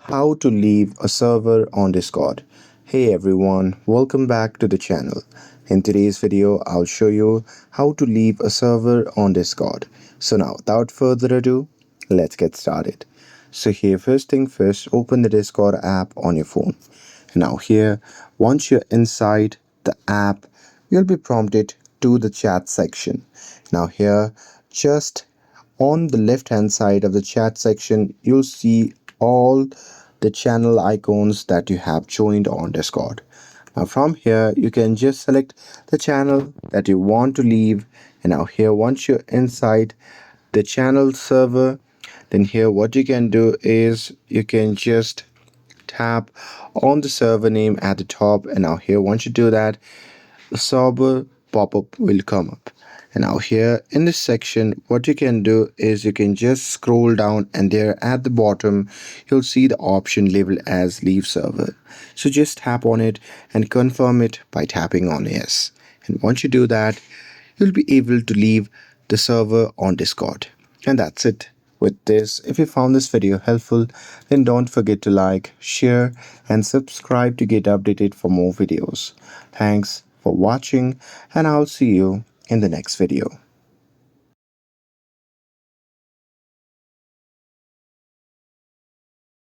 How to leave a server on Discord. Hey everyone, welcome back to the channel. In today's video, I'll show you how to leave a server on Discord. So now, without further ado, let's get started. So here, first thing first, open the Discord app on your phone. Now here, once you're inside the app, you'll be prompted to the chat section. Now here, just on the left hand side of the chat section, you'll see all the channel icons that you have joined on Discord. Now from here, you can just select the channel that you want to leave. And now here, once you're inside the channel server, then here what you can do is you can just tap on the server name at the top. And now here, once you do that, the server pop-up will come up. And now here in this section, what you can do is you can just scroll down, and there at the bottom you'll see the option labeled as leave server. So just tap on it and confirm it by tapping on yes. And once you do that, you'll be able to leave the server on Discord. And that's it with this. If you found this video helpful, then don't forget to like, share and subscribe to get updated for more videos. Thanks for watching, and I'll see you in the next video.